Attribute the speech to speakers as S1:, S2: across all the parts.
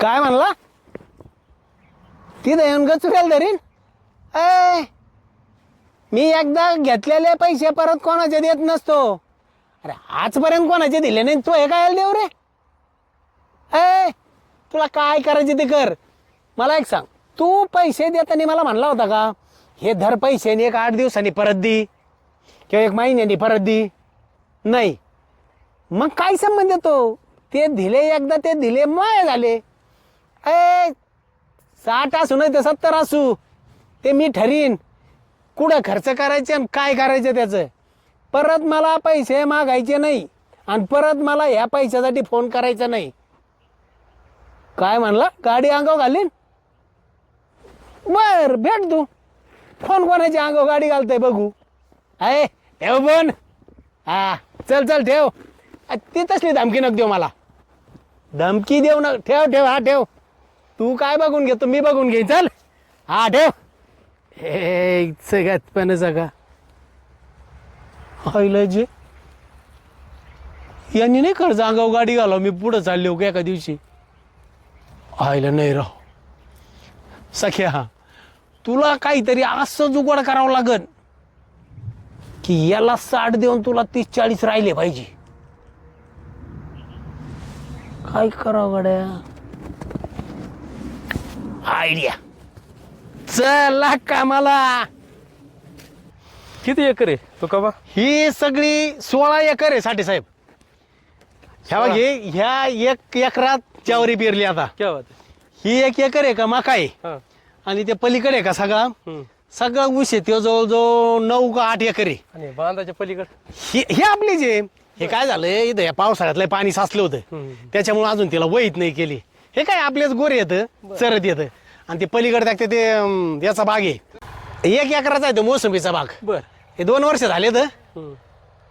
S1: काय म्हणला तिथं येऊन गचुऱ्याला धरीन ए मी एकदा घेतलेले पैसे परत कोणाचे देत नसतो. अरे आजपर्यंत कोणाचे दिले नाही तू हे काय देव रे. ए तुला काय करायचे ते कर. मला एक सांग तू पैसे देताना मला म्हणला होता का हे धर पैसे एक 8 दिवसांनी परत दी किंवा 1 महिन्यानी परत दी. नाही मग काय संबंध येतो. ते दिले एकदा ते दिले माय झाले. ए 60 असू नाही तर 70 असू ते मी ठरीन कुठं खर्च करायचे आणि काय करायचं त्याचं. परत मला पैसे मागायचे नाही आणि परत मला ह्या पैशासाठी फोन करायचा नाही. काय म्हणला गाडी अंगावर घालीन. बर भेट तू फोन कोणाची अंगावर गाडी घालतय बघू. आहे ठेव फोन. हा चल चल ठेव. ती तसली धमकी नको देऊ मला. धमकी देऊ न ठेव ठेव. हा ठेव तू काय बघून घेतो मी बघून घेईन. चल हा ठेव. हे सगळ्यात पण सगळा आईला जे यांनी नाही कर्ज अंगावर गाडी घालाव मी पुढं चालले हो एका दिवशी. आईला नाही राव सख्या हा तुला काहीतरी असं जुगाड करावं लागल की याला 60 देऊन तुला 30-40 राहिले पाहिजे. काय करावं गड्या आयडिया. चला कामाला.
S2: किती एकर आहे तो का बा.
S1: ही सगळी 16 एकर आहे साठी साहेब. ह्या बघ ह्या 1 एकरात ज्वारी पेरली आता.
S2: क्या बात आहे.
S1: ही 1 एकर आहे का मका आहे
S2: हा.
S1: आणि ते पलीकडे आहे का सगळा ऊस आहे तो जवळजवळ 9 का 8 एकर आहे.
S2: आणि बांधाच्या पलीकडे
S1: हे आपली जे हे काय झालंय इथं या पावसाळ्यातलं पाणी साचलं होतं त्याच्यामुळे अजून तिला वहीत नाही केली. हे काय आपलेच गोरे येतं चरत येतं आणि ते पलीकडे टाकते ते याचा बाग आहे 1 एकराचा आहे तो मोसंबीचा बाग.
S2: बर.
S1: हे 2 वर्ष झाले तर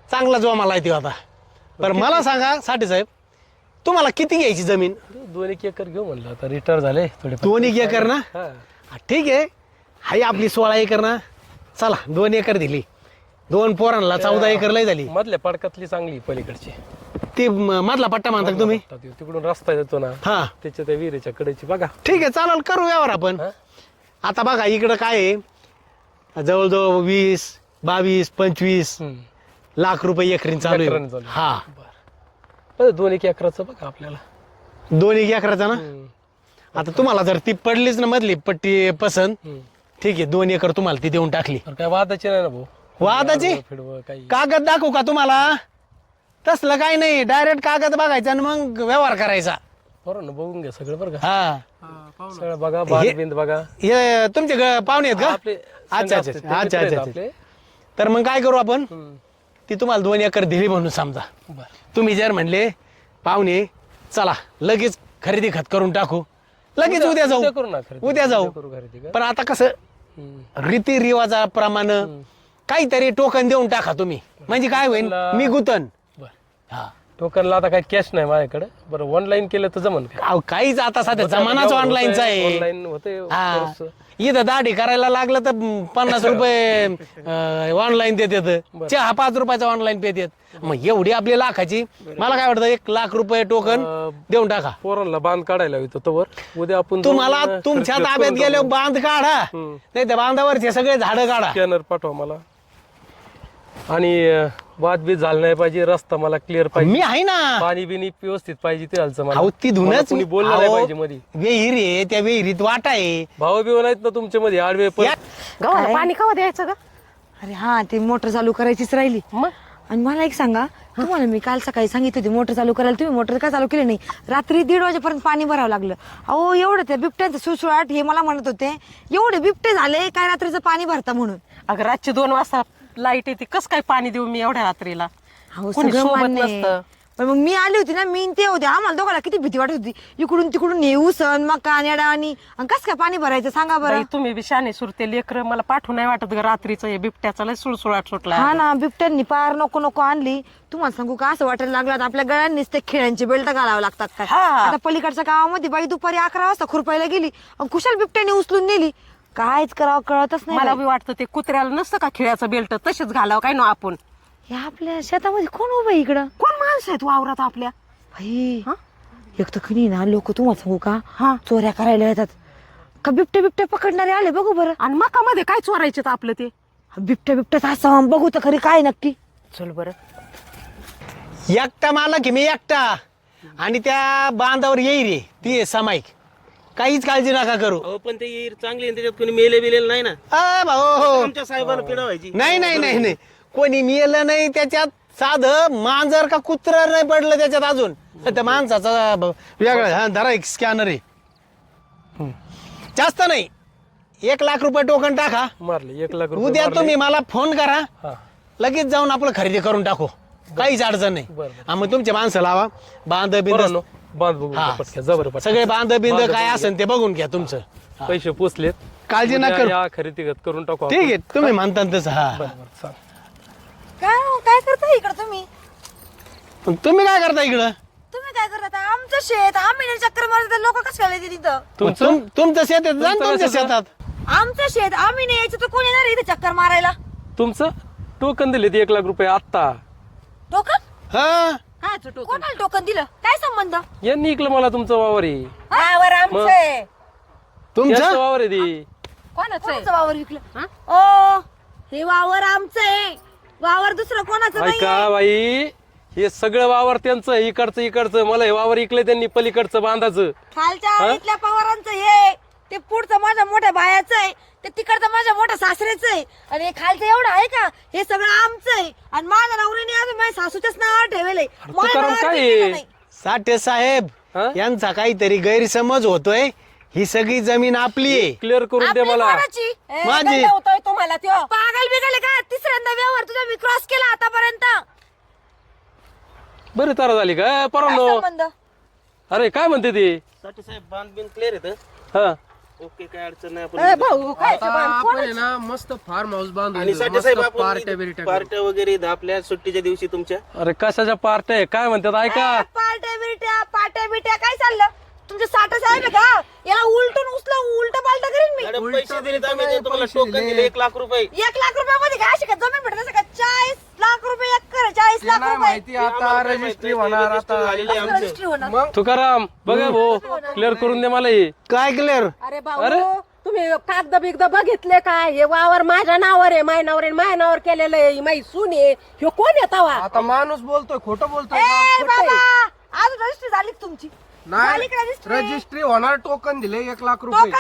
S1: चांगला जोमाला आहे तो आता. बरं मला सांगा साठी साहेब तुम्हाला किती घ्यायची जमीन.
S2: 2-1 एकर घेऊ म्हणलं आता रिटायर झाले थोडे.
S1: 2 एकर ना. हा, ठीक आहे हाय आपली 16 एकर ना. चला 2 एकर दिली 2 पोरांना 14 एकर लय झाली.
S2: मधल्या पडकातली चांगली पलीकडची
S1: ती मधला पट्टा म्हणता तुम्ही.
S2: तिकडून रस्ता येतो ना
S1: हा
S2: त्याच्या त्या विहिरीच्या कडेची बघा.
S1: ठीक आहे चालेल करू व्यवहार आपण. आता बघा इकडं काय आहे जवळजवळ 20-22-25 लाख रुपये एकरीन चालू आहे. हा
S2: 2-1 एकराचं बघा आपल्याला.
S1: 2 एकराचा ना. आता तुम्हाला जर ती पडलीच ना मधली पट्टी पसंत ठीक आहे 2 एकर तुम्हाला ती देऊन टाकली.
S2: काय वादाची नाही ना भाऊ.
S1: वादाची
S2: फिडवं काही.
S1: कागद दाखवू का तुम्हाला. तसलं काही नाही डायरेक्ट कागद बघायचा आणि मग व्यवहार करायचा.
S2: बरोबर ना बघून घ्या सगळं बरं का.
S1: हा
S2: सगळं बघा बांध बघा.
S1: हे तुमचे पाहुणे आहेत का.
S2: आपले
S1: अच्छा अच्छा अच्छा अच्छा अच्छा. तर मग काय करू आपण ती तुम्हाला 2 एकर दिली म्हणून समजा. तुम्ही जर म्हणले पाहुणे चला लगेच खरेदी खत करून टाकू लगेच उद्या जाऊ उद्या जाऊ. पण आता कसं रीतिरिवाजाप्रमाणे काहीतरी टोकन देऊन टाका तुम्ही म्हणजे काय होईल मी गुतन. हा
S2: टोकनला आता काही कॅश नाही माझ्याकडे. बरं ऑनलाईन केलं तर जमन का.
S1: काहीच आता सध्या जमानाच ऑनलाईनचा आहे.
S2: ऑनलाईन होते.
S1: इथं दाढी करायला लागलं तर 50 रुपये ऑनलाईन देतात. चहा 5 रुपयाचा ऑनलाईन पे देत. मग एवढी आपली लाखाची मला काय वाटतं 1 लाख रुपये टोकन देऊन टाका.
S2: पोरांना बांध काढायला येतो तवर उद्या आपण
S1: तुम्हाला तुमच्या ताब्यात गेले बांध काढा नाही तर बांधावरचे सगळे झाडं काढा.
S2: स्कॅनर पाठवा मला. आणि वादबीज झालं नाही पाहिजे. रस्ता मला क्लिअर पाहिजे.
S1: मी आहे ना.
S2: पाणी बिनी व्यवस्थित पाहिजे ते झालं मला.
S1: ती धुनच
S2: कोणी बोललं नाही पाहिजे मध्ये.
S1: विहीर आहे त्या विहिरीत वाटा आहे.
S2: भाऊ बिव नाहीत ना तुमच्या मध्ये आडवे पण.
S3: गव्हाला पाणी कवा द्यायचं का. अरे हा ती मोटर चालू करायचीच राहिली. मग आणि मला एक सांगा तुम्हाला मी काल सकाळी सांगितलं होती मोटर चालू करायला तुम्ही मोटर का चालू केली नाही. रात्री 1:30 वाजेपर्यंत पाणी भरावं लागलं. अहो एवढं त्या बिबट्यांचं सुळसुळाट हे मला म्हणत होते एवढे बिबटे झाले काय रात्रीचं पाणी भरता म्हणून.
S4: अगं रातची 2 वाजता लाईट येते कस काय पाणी देऊ मी एवढ्या रात्रीला.
S3: अहो
S4: कोणी
S3: सगळं
S4: सोबत
S3: मान्य आहे.
S4: नसतं.
S3: पण मग मी आली होती ना मी ते होते आम्हाला दोघांना किती भीती वाटत होती. इकडून तिकडून येऊ सण मका नेडा आणि कस काय पाणी भरायचं सांगा बरं.
S4: बाई, तुम्ही बी शाने सुरते लेकर मला पाठवू नाही वाटत ग रात्रीचं हे बिबट्याचा लय सुळसुळाट सुटला.
S3: हा ना बिबट्यांनी पार नको नको आणली. तुम्हाला सांगू का असं वाटायला लागलं आपल्या गळ्यांनीच ते खेळ्यांचे बेल्ट घालावं लागतात काय.
S4: हा.
S3: आता पलीकडच्या गावामध्ये बाई दुपारी 11 वाजता खुरपायला गेली आणि कुशल बिबट्याने उचलून नेली. कायच करावं कळतच नाही.
S4: मला बी वाटतं ते कुत्र्याला नसतं का खेळाचं बेल्ट तसेच घालावं काय ना आपण.
S3: या आपल्या शेतामध्ये कोण उभं आहे इकडं.
S4: कोण माणसं आहेत वावरात आपल्या.
S3: बाई एक तर कधी ना लोक तुम्हाला सांगू का चोऱ्या करायला येतात का बिबट्या पकडणारे आले बघू बरं.
S4: आणि मकामध्ये काय चोरायचे तर आपलं ते
S3: बिबट्या असं बघू तर खरी काय नक्की.
S4: चल बरं.
S1: एकटा मालक आहे मी एकटा आणि त्या बांधावर येई रे ती आहे सामायिक. काहीच काळजी नका करू.
S5: अहो पण ते ईर चांगली आहे, त्याच्यात कोणी मेले बिलेलं नाही ना.
S1: भाऊ हो
S5: आमच्या साहेबाला पिढा व्हायची.
S1: नाही कोणी मेलं नाही त्याच्यात. साधं मांजर का कुत्र नाही पडलं त्याच्यात अजून. त्या माणसाचा वेगळा हा धरा एक स्कॅनर आहे. जास्त नाही 1 लाख रुपये टोकन टाका.
S2: मारले 1 लाख रुपये
S1: उद्या
S2: मारले.
S1: तुम्ही मला फोन करा
S2: हा.
S1: लगेच जाऊन आपलं खरेदी करून टाकू. काहीच अडचण नाही.
S2: बरं.
S1: हा, मग तुमचे माणसं लावा बांध बिंद
S2: पोरांनो, बांध बघू
S1: हा.
S2: पटक्या जबर पटक्या.
S1: सगळे बांध बिंद
S2: बांध
S1: काय
S2: बघू
S1: असेल ते बघून घ्या तुमचं.
S2: पैसे पोचलेत.
S1: काळजी
S2: उद्या
S1: नका करू.
S2: या खरेदी करून टाकू आपण.
S1: ठीक आहे तुम्ही म्हणता तसं. हा
S2: बरं, चालेल.
S3: काय करता इकडं तुम्ही
S1: पण तुम्ही काय करता इकडं.
S3: काय करता आमचं शेत आम्ही चक्कर मारत लोक कसं काय तिथं.
S1: तुमचं शेत आहे जा ना
S2: तुमचं
S1: तुमच्या
S2: कसं?
S1: शेतात.
S3: आमचं शेत आम्ही नाही यायचं तर कोण येणार इथे चक्कर मारायला.
S2: तुमचं टोकन दिले 1 लाख रुपये आत्ता.
S3: टोकन
S1: हा
S4: काय टोकन
S3: कोणाला टोकन दिलं काय संबंध.
S2: यांनी इकलं मला तुमचं वावर आहे.
S3: वावर आमचं आहे.
S1: तुमचं
S2: यांचं वावर आहे ते.
S4: कोणाचं आहे?
S3: कोणाचं वावर विकलं. ओ हे वावर आमचं आहे. वावर दुसरं कोणाचं नाही.
S2: ऐका बाई हे सगळं वावर त्यांचं आहे. इकडचं मला हे वावर इकलं त्यांनी पलीकडचं बांधाचं.
S3: खालच्या आळीतल्या पवारांचं हे ते पुढचं माझ्या मोठ्या बायाचं आहे. ते तिकडचं माझ्या मोठ्या सासऱ्याचं आहे. आणि हे खालचं एवढं आहे का हे सगळं आमचं आहे. आणि माझ्या नवऱ्याने अजून माझ्या सासूच्याच नावावर ठेवलंय.
S2: तुकाराम काय आहे?
S1: साठे साहेब
S2: हा?
S1: यांचा काहीतरी गैरसमज होतोय. ही सगळी जमीन आपली आहे.
S2: क्लिअर करून दे मला.
S1: माझी
S3: होतोय तुम्हाला त्यो पागल बिगल का. तिसऱ्यांदा व्यवहार तुझा मी क्रॉस केला आतापर्यंत.
S2: बरं तारा झाली का
S3: काय
S2: परवानो.
S3: संबंध.
S2: अरे काय म्हणते ते.
S5: साठी साहेब बांध बिन क्लिअर येतं.
S2: हा
S5: ओके काय अडचण नाही
S4: ए,
S5: आपण.
S4: भाऊ काय
S6: आता आपण आहे ना मस्त फार्म हाऊस बांधून
S5: आणि
S6: दिलं.
S5: साठी
S6: मस्त
S5: साहेब आपण
S6: पार्ट्या बिर्ट्या करू.
S5: पार्ट्या वगैरे आपल्या सुट्टीच्या दिवशी तुमच्या.
S2: अरे कशाच्या पार्ट्या आहे काय म्हणतात ऐका.
S3: पाट्या बिट्या काय चाललं तुमचे साठा साहेब आहे का. याला उलटून उलट पालट करीन मी.
S5: मॅडम पैसे दिले तर आम्ही ते तुम्हाला टोकन दिले 1 लाख रुपये.
S3: 1 लाख रुपयामध्ये काय अशी का जमीन भेटत का. 40 लाख रुपये एकर 40
S6: ते
S3: लाख
S6: नाही
S3: रुपये
S6: माहिती आता रजिस्ट्री होणार आता.
S5: झालेली आहे आमचं.
S3: रजिस्ट्री होणार.
S1: मग
S2: तुकाराम बघा भाऊ क्लिअर करून दे मला हे.
S1: काय क्लिअर.
S4: अरे भाऊ तुम्ही कागद बिगद बघितले काय. हे वावर माझ्या नावावर आहे. माझ्या नावावर केलेलं आहे. माझी सून आहे. ह्यो कोण येता वा.
S6: आता माणूस बोलतोय खोटं बोलतोय
S3: ए
S6: का?
S3: बाबा आज रजिस्ट्री झाली का तुमची.
S6: नाही
S3: झाली का रजिस्ट्री.
S6: रजिस्ट्री होणार. टोकन दिले 1 लाख रुपये.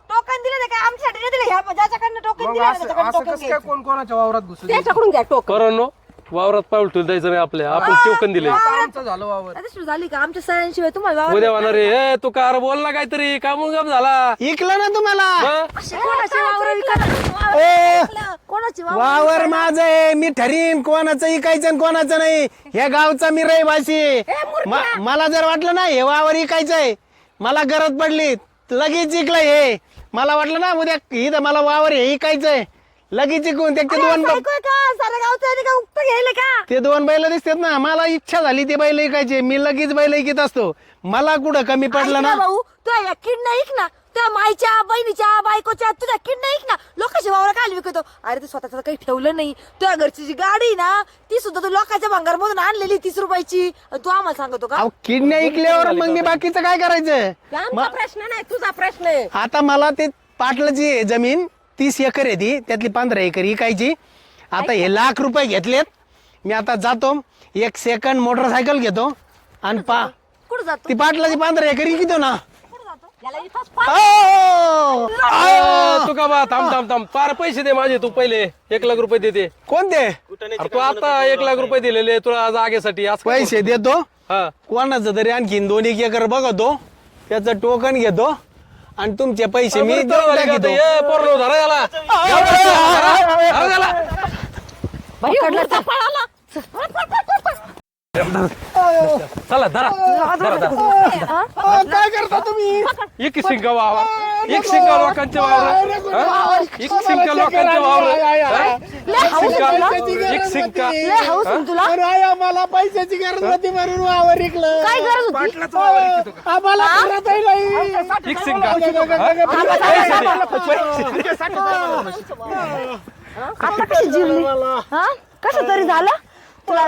S3: टोकन दिलं ते काय आमच्यासाठी नाही दिलं. ह्या ज्याच्याकडनं टोकन
S6: मग
S3: दिलं
S6: असं
S3: त्याच्याकडनं
S6: असं
S3: टोकन
S6: कसं काय
S3: घ्यायचं.
S6: कोण कोणाच्या वावरात घुसून
S4: त्याच्याकडून घ्या टोकन.
S2: परवानो वावरात पाऊल ठेवून द्यायचं नाही आपल्या. आपण टोकन दिले.
S6: आमचं झालं वावर.
S3: रजिस्ट्री झाली का आमच्या सह्यांशिवाय तुम्हाला वावर
S2: उद्या होणार आहे. तू कार बोल ना काहीतरी का मुंगाम झाला.
S1: इकलं ना तुम्हाला.
S2: मग?
S3: कोणाची वावर विकत.
S1: ए,
S3: कोणाची
S1: वावर माझं आहे. मी ठरीन कोणाचं इकायचं आणि कोणाचं नाही. ह्या गावचा मी रहिवासी आहे. मला जर वाटलं ना हे वावर इकायचं आहे मला गरज पडली लगेच इकलं हे. मला वाटलं ना उद्या इथं मला वावर हे इकायचंय लगेच इकून ते दोन
S3: सारा गावचं का उक्त घ्यायला का.
S1: ते 2 बैल दिसतात ना. मला इच्छा झाली ते बैल इकायचे मी लगेच बैल इकत असतो. मला कुठं कमी पडलं ना.
S3: भाऊ तू या किडना ऐक ना. त्या माईच्या बहिणीच्या बायकोच्या तुझ्या किडना ऐक ना. लोकांची वावर काय विकतो. अरे तू स्वतःच काही ठेवलं नाही. तुझ्या घरची जी गाडी ना ती सुद्धा तू लोकांच्या भंगार मधून आणलेली 30 रुपयाची. तू आम्हाला सांगतो का.
S1: अहो किडण्या ऐकल्यावर मग मी बाकीचं काय करायचं.
S4: आमचा प्रश्न नाही तुझा प्रश्न आहे.
S1: आता मला ते पाटलाची आहे जमीन 30 एकर आहे ती. त्यातली 15 एकर इकायची. आता हे लाख रुपये घेतलेत. मी आता जातो 1 सेकंड मोटरसायकल घेतो आणि
S3: कुठं जातो
S1: ती पाटलाची 15 एकर इकितो ना.
S4: याला इथंच
S1: ओ!
S2: तू का बा थांब पार पैसे दे माझे तू पहिले 1 लाख रुपये देते.
S1: कोणते
S2: अरे तू आता 1 लाख रुपये दिलेले तुला जागेसाठी आज
S1: पैसे देतो.
S2: हा
S1: कोणाचं तरी आणखीन 2-1 एकर बघतो त्याचं टोकन घेतो आणि तुमचे पैसे मी
S2: बरं,
S1: देऊन
S2: झाली का
S1: टाकीतो.
S2: ते? ये, पोरलो, धरा याला. धरा याला. चला धरा
S1: काय करता तुम्ही.
S2: एक शिंगा वावर एक शिंगा लोकांचे वावर एक शिंगा लोकांचे वावर एक शिंगा
S1: अरे मला पैशाची गरज होती म्हणून वावर इकलं.
S3: काय गरज होती.
S1: आम्हाला करतही नाही.
S2: एक शिंगा
S3: आता कशी जिरली कसं तरी झालं तुला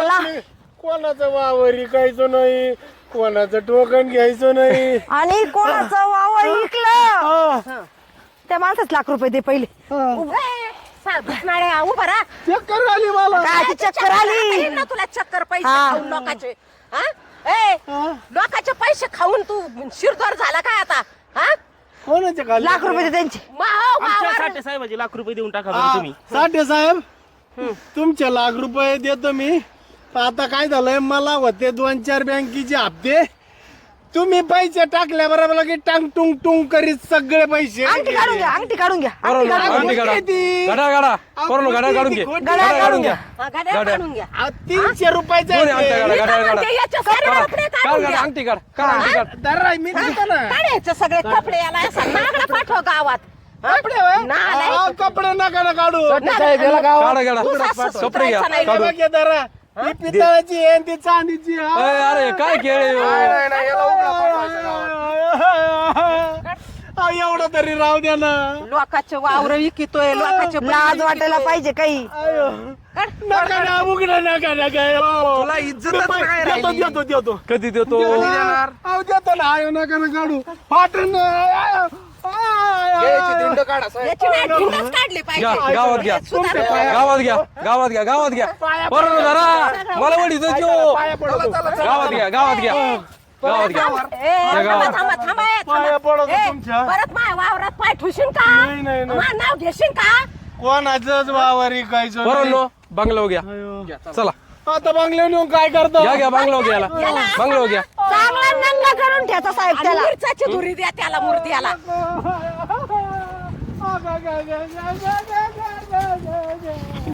S1: कोणाचं वावर इकायचं नाही. कोणाचं टोकन घ्यायचं नाही.
S3: आणि कोणाचं वावर विकलं त्या माणसाच ₹1,00,000 दे पहिले.
S4: उभा राहा.
S1: चक्कर आली मला.
S3: काय चक्कर आली
S4: येईल ना तुला चक्कर पैसे
S3: हा.
S4: खाऊन लोकांचे हा? ए, लोकांचे पैसे खाऊन तू शिरदोर झाला काय आता हा?
S1: कोणाच्या खाली?
S3: ₹1,00,000 दे त्यांचे.
S5: आमच्या साठे साहेबाचे लाख रुपये देऊन टाका बरं तुम्ही.
S1: साठे साहेब तुमचे ₹1,00,000 देतो मी. आता काय झालंय मला होते 2-4 बँकेचे हप्ते. तुम्ही पैसे टाकल्या बरोबर की टांग टुंग टुंग करीत सगळे पैसे
S3: अंगठी काढून घ्या अंगठी काढून घ्या
S2: बरोबर,
S3: अंगठी काढून
S2: अंगठी
S3: घ्या.
S2: काढा. घड्याळ काढा. बरोबर, घड्याळ काढून घे. घड्याळ काढून घ्या.
S4: घड्याळ काढून घ्या.
S1: ₹300
S2: दोन्ही अंगठ्या काढा. घड्याळ काढा.
S4: म्हणते याचे सारे
S2: काढा.
S4: कपडे
S2: काढ,
S4: काढून
S2: काढ,
S4: घ्या.
S2: अंगठी काढ. काढ, अंगठी काढ.
S1: मी देतो ना.
S4: काढायचे सगळे कपडे याला असं नागडा पाठव गावात हा?
S1: कपडे होय?
S4: नालायक.
S1: हा, कपडे नका ना काढू.
S2: काढा, काढा.
S4: तू सासू
S2: कपडे घ्या.
S4: सुधारायचा नाही.
S2: काढून.
S1: बघ हे जरा. ती पितळाची आहे आणि ती चांदीची आहे.
S2: अरे अरे, काय खेळ आहे हो?
S1: एवढं तरी राहू द्या ना.
S4: लोकांचे वावर विकितोय लोकांचे
S3: लाज वाटायला पाहिजे काही.
S1: नका ना उघडं नका नका.
S6: तुला इज्जतच काय
S1: देतो
S6: राहिली?
S1: देतो देतो.
S2: कधी देतो
S6: देणार?
S1: अहो, देतो ना. आयो नका ना काढू. फाटून
S6: घ्यायची दिंड काढा साहेब.
S4: याची नाही धिंडच काढली
S2: घ्या
S4: पाहिजे
S2: गावात घ्या
S4: सुधारायचं.
S2: गावात घ्या गावात घ्या गावात घ्या बरोबर जरा मला वडीच गावात घ्या गावात घ्या गावात घ्या
S4: ए,
S2: गावात.
S4: थांबा, थांबा, ए, थांबा.
S1: पाया पडतो
S4: ए,
S1: तुमच्या.
S4: परत माझ्या वावरात पाय ठुशीन का
S1: नाही, नाही, नाही.
S4: माझं नाव घेशील का
S1: कोणाचंच वावर इकायचं
S2: बरोबर
S1: नाही.
S2: नो बंगलो घ्या चला
S1: आता बंगल्यावर नेऊन काय करतो?
S2: घ्या घ्या बंगलो घ्यायला बंगलो घ्या
S3: चांगला नंगा करून ठेचा साहेब
S4: आणि
S3: त्याला.
S4: मिरच्याची धुरी द्या त्याला मूर्त्याला
S1: आ, गा, गा, गा, गा, गा, गा, गा, गा, गा, गा.